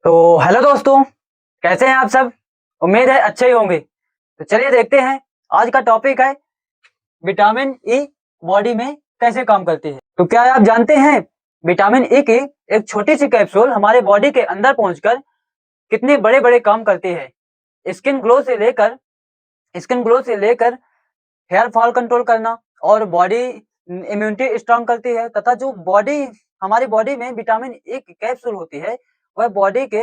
तो हेलो दोस्तों, कैसे हैं आप सब। उम्मीद है अच्छे ही होंगे। तो चलिए देखते हैं, आज का टॉपिक है विटामिन ई बॉडी में कैसे काम करती है। तो क्या आप जानते हैं विटामिन ई की एक छोटी सी कैप्सूल हमारे बॉडी के अंदर पहुंचकर कितने बड़े बड़े काम करती है। स्किन ग्लो से लेकर हेयर फॉल कंट्रोल करना और बॉडी इम्यूनिटी स्ट्रांग करती है, तथा जो बॉडी हमारी बॉडी में विटामिन ए की कैप्सूल होती है वह बॉडी के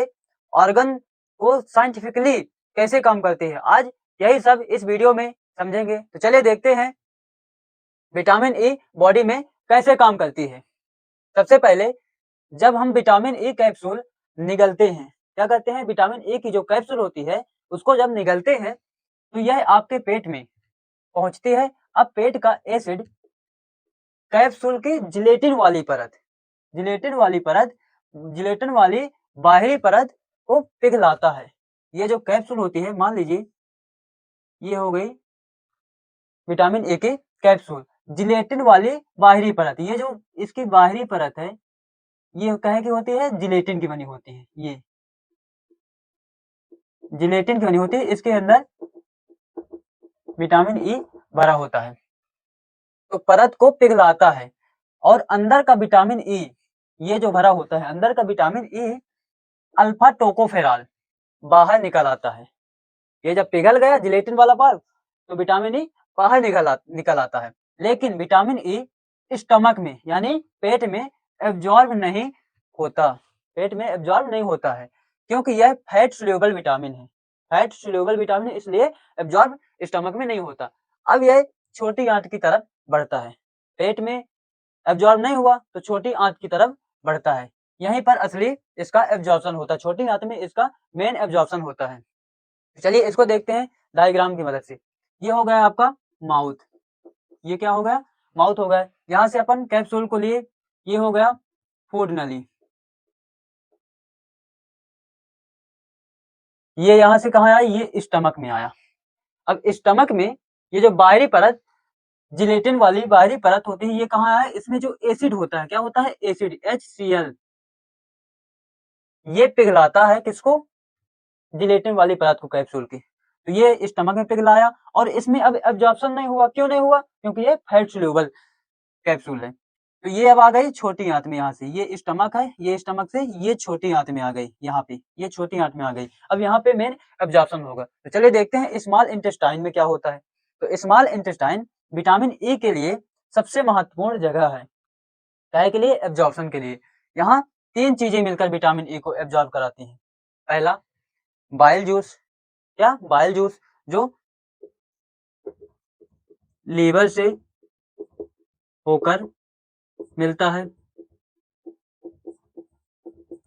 ऑर्गन को साइंटिफिकली कैसे काम करती है। आज यही सब इस वीडियो में समझेंगे। तो चलिए देखते हैं विटामिन ई बॉडी में कैसे काम करती है। सबसे पहले जब हम विटामिन ई कैप्सूल निगलते हैं, क्या करते हैं, विटामिन ए की जो कैप्सूल होती है उसको जब निगलते हैं तो यह आपके पेट में पहुंचती है। अब पेट का एसिड कैप्सूल की जिलेटिन वाली बाहरी परत को पिघलाता है। ये जो कैप्सूल होती है, मान लीजिए ये हो गई विटामिन ए की कैप्सूल, जिलेटिन वाली बाहरी परत। ये जो इसकी बाहरी परत है ये कहे की होती है, जिलेटिन की बनी होती है। ये जिलेटिन की बनी होती है, इसके अंदर विटामिन ई भरा होता है तो परत को पिघलाता है। और अंदर का विटामिन ई, ये जो भरा होता है अंदर का विटामिन ई अल्फा टोकोफेरॉल बाहर निकल आता है। ये जब पिघल गया जिलेटिन वाला पार्ट तो विटामिन ई बाहर निकल आता है। लेकिन विटामिन ई स्टमक में यानी पेट में एब्जॉर्ब नहीं होता। है क्योंकि यह फैट सोल्यूबल विटामिन है। इसलिए एब्जॉर्ब स्टमक में नहीं होता। अब यह छोटी आंत की तरफ बढ़ता है। पेट में एब्जॉर्ब नहीं हुआ तो छोटी आंत की तरफ बढ़ता है। यहीं पर असली इसका एब्जॉर्प्शन होता है। छोटी आंत में इसका मेन एब्जॉर्प्शन होता है। चलिए इसको देखते हैं डायग्राम की मदद से। ये हो गया आपका माउथ, ये क्या हो गया, माउथ हो गया। यहां से अपन कैप्सूल को लिए, ये हो गया फूड नली। ये यहां से कहां आया, ये स्टमक में आया। अब स्टमक में ये जो बाहरी परत, जिलेटिन वाली बाहरी परत होती है, ये कहां आया, इसमें जो एसिड होता है, क्या होता है, एसिड HCl, ये पिघलाता है किसको, जिलेटिन वाली परत को कैप्सूल की। तो ये स्टमक में पिघलाया और इसमें अब एब्जॉर्प्शन नहीं हुआ। क्यों नहीं हुआ, क्योंकि ये फैट सोल्यूबल कैप्सूल है। तो ये अब आ गई छोटी आंत में। यहाँ से ये स्टमक है, ये स्टमक से ये छोटी आंत में आ गई, यहाँ पे ये छोटी आंत में आ गई। अब यहाँ पे मेन एब्जॉर्प्शन होगा। तो चलिए देखते हैं स्मॉल इंटेस्टाइन में क्या होता है। तो स्मॉल इंटेस्टाइन विटामिन ई के लिए सबसे महत्वपूर्ण जगह है। क्या के लिए, एब्जॉर्प्शन के लिए। यहाँ तीन चीजें मिलकर विटामिन ई को एब्जॉर्ब कराती हैं। पहला बाइल जूस, क्या, बाइल जूस जो लीवर से होकर मिलता है।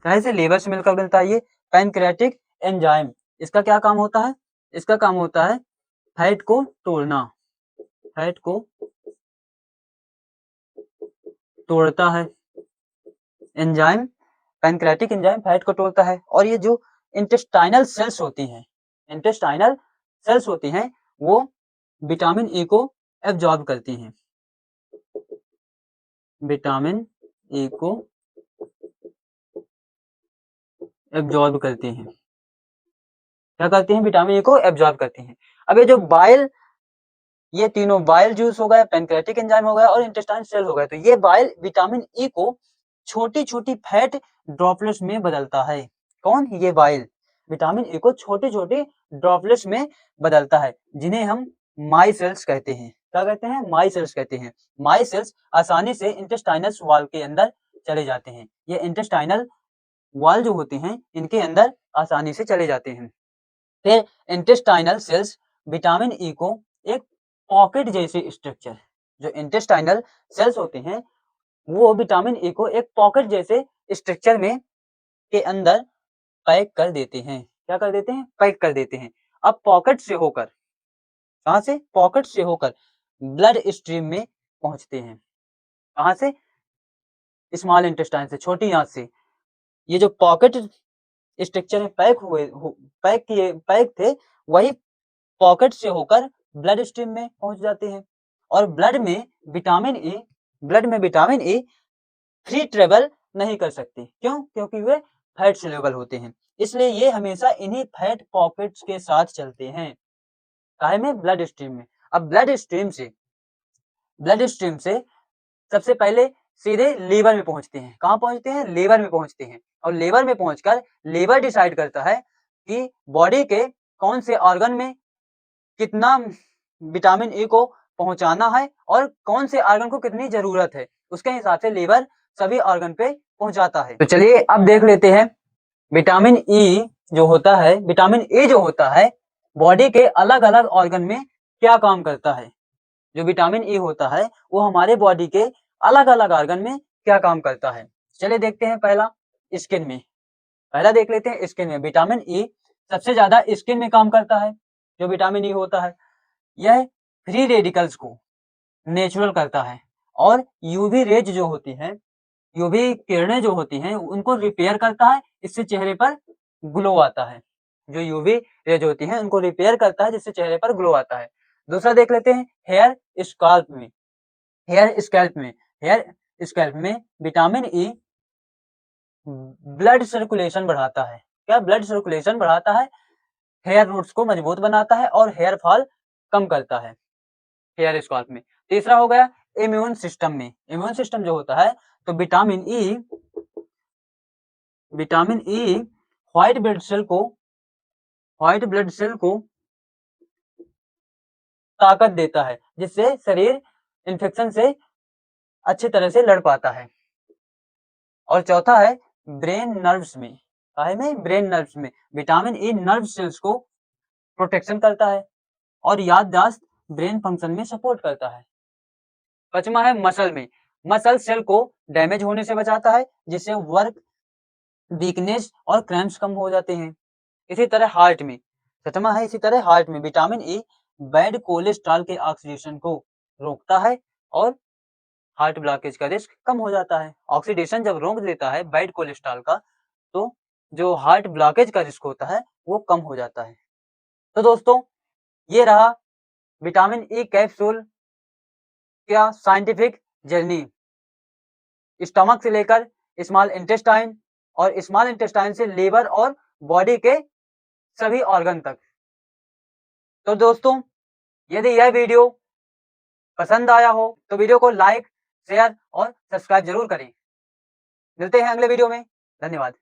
कैसे लीवर से मिलकर मिलता है, ये पैनक्रियाटिक एंजाइम, इसका क्या काम होता है, इसका काम होता है फैट को तोड़ना। फैट को तोड़ता है एंजाइम, पैनक्रियाटिक एंजाइम फैट को तोड़ता है। और ये जो इंटेस्टाइनल सेल्स होती हैं, इंटेस्टाइनल सेल्स होती हैं, वो विटामिन ई को एब्जॉर्ब करती हैं। विटामिन ई को एब्जॉर्ब करती हैं। क्या करती हैं, विटामिन ई को एब्जॉर्ब करती हैं। अब ये जो बाइल, ये तीनों बाइल जूस हो गया, पैनक्रियाटिक एंजाइम हो गया और इंटेस्टाइन सेल हो गया। तो ये बाइल विटामिन ई को छोटी छोटी फैट ड्रॉपलेट्स में बदलता है। कौन, ये बाइल विटामिन ई को छोटी छोटी ड्रॉपलेट्स में बदलता है, जिन्हें हम माई सेल्स कहते हैं। क्या कहते हैं, माई सेल्स कहते हैं। माई सेल्स आसानी से इंटेस्टाइनल वॉल के अंदर चले जाते हैं। ये इंटेस्टाइनल वॉल जो होते हैं इनके अंदर आसानी से चले जाते हैं। फिर इंटेस्टाइनल सेल्स विटामिन ई को एक पॉकेट जैसे स्ट्रक्चर, जो इंटेस्टाइनल सेल्स होते हैं वो विटामिन ई को एक पॉकेट जैसे स्ट्रक्चर में के अंदर पैक कर देते हैं। क्या कर देते हैं, पैक कर देते हैं। अब पॉकेट से होकर, कहां से, पॉकेट से होकर ब्लड स्ट्रीम में पहुंचते हैं। कहां से, स्मॉल इंटेस्टाइन से, छोटी आंत से। ये जो पॉकेट स्ट्रक्चर में पैक थे, वही पॉकेट से होकर ब्लड स्ट्रीम में पहुंच जाते हैं। और ब्लड में विटामिन ई फ्री ट्रेवल नहीं कर सकते। क्यों, क्योंकि वे फैट सोल्यूबल होते हैं, इसलिए ये हमेशा इन्हीं फैट पॉकेट्स के साथ चलते हैं। काहे में? ब्लड स्ट्रीम में। अब ब्लड स्ट्रीम से सबसे पहले सीधे लीवर में पहुंचते हैं। कहाँ पहुंचते हैं? लीवर में पहुंचते हैं। और लीवर में पहुंचकर लीवर डिसाइड करता है कि बॉडी के कौन से ऑर्गन में कितना विटामिन ए को पहुंचाना है और कौन से ऑर्गन को कितनी जरूरत है, उसके हिसाब से लीवर सभी ऑर्गन पे पहुंचाता है। तो चलिए अब देख लेते हैं विटामिन ई जो होता है, विटामिन ए जो होता है बॉडी के अलग अलग ऑर्गन में क्या काम करता है। जो विटामिन ई होता है वो हमारे बॉडी के अलग अलग ऑर्गन में क्या काम करता है। चलिए देखते हैं पहला स्किन में। पहला देख लेते हैं स्किन में। विटामिन ई सबसे ज्यादा स्किन में काम करता है। जो विटामिन ई होता है यह फ्री रेडिकल्स को नेचुरल करता है और यूवी रेज जो होती है, यूवी किरणें जो होती हैं उनको रिपेयर करता है, इससे चेहरे पर ग्लो आता है। जो यूवी रेज होती हैं उनको रिपेयर करता है जिससे चेहरे पर ग्लो आता है। दूसरा देख लेते हैं हेयर स्कैल्प में। हेयर स्कैल्प में विटामिन ई ब्लड सर्कुलेशन बढ़ाता है। क्या? ब्लड सर्कुलेशन बढ़ाता है, हेयर रूट्स को मजबूत बनाता है और हेयर फॉल कम करता है हेयर स्कैल्प में। तीसरा हो गया इम्यून सिस्टम में। इम्यून सिस्टम जो होता है तो vitamin E white blood cell को ताकत देता है जिससे शरीर इन्फेक्शन से अच्छी तरह से लड़ पाता है। और चौथा है ब्रेन नर्व्स में। ब्रेन नर्व्स में विटामिन ई नर्व सेल्स को प्रोटेक्शन करता है और याददाश्त ब्रेन फंक्शन में सपोर्ट करता है। पांचवा है मसल में। मसल सेल को डैमेज होने से बचाता है जिससे वर्क वीकनेस और क्रैम्प्स कम हो जाते हैं। इसी तरह हार्ट में विटामिन ई बैड कोलेस्ट्रॉल के ऑक्सीडेशन को रोकता है और हार्ट ब्लॉकेज का रिस्क कम हो जाता है। ऑक्सीडेशन जब रोक देता है बैड कोलेस्ट्रॉल का तो जो हार्ट ब्लॉकेज का रिस्क होता है वो कम हो जाता है। तो दोस्तों ये रहा विटामिन ई कैप्सूल क्या साइंटिफिक जर्नी, स्टमक से लेकर स्मॉल इंटेस्टाइन और स्मॉल इंटेस्टाइन से लीवर और बॉडी के सभी ऑर्गन तक। तो दोस्तों यदि यह वीडियो पसंद आया हो तो वीडियो को लाइक, शेयर और सब्सक्राइब जरूर करें। मिलते हैं अगले वीडियो में। धन्यवाद।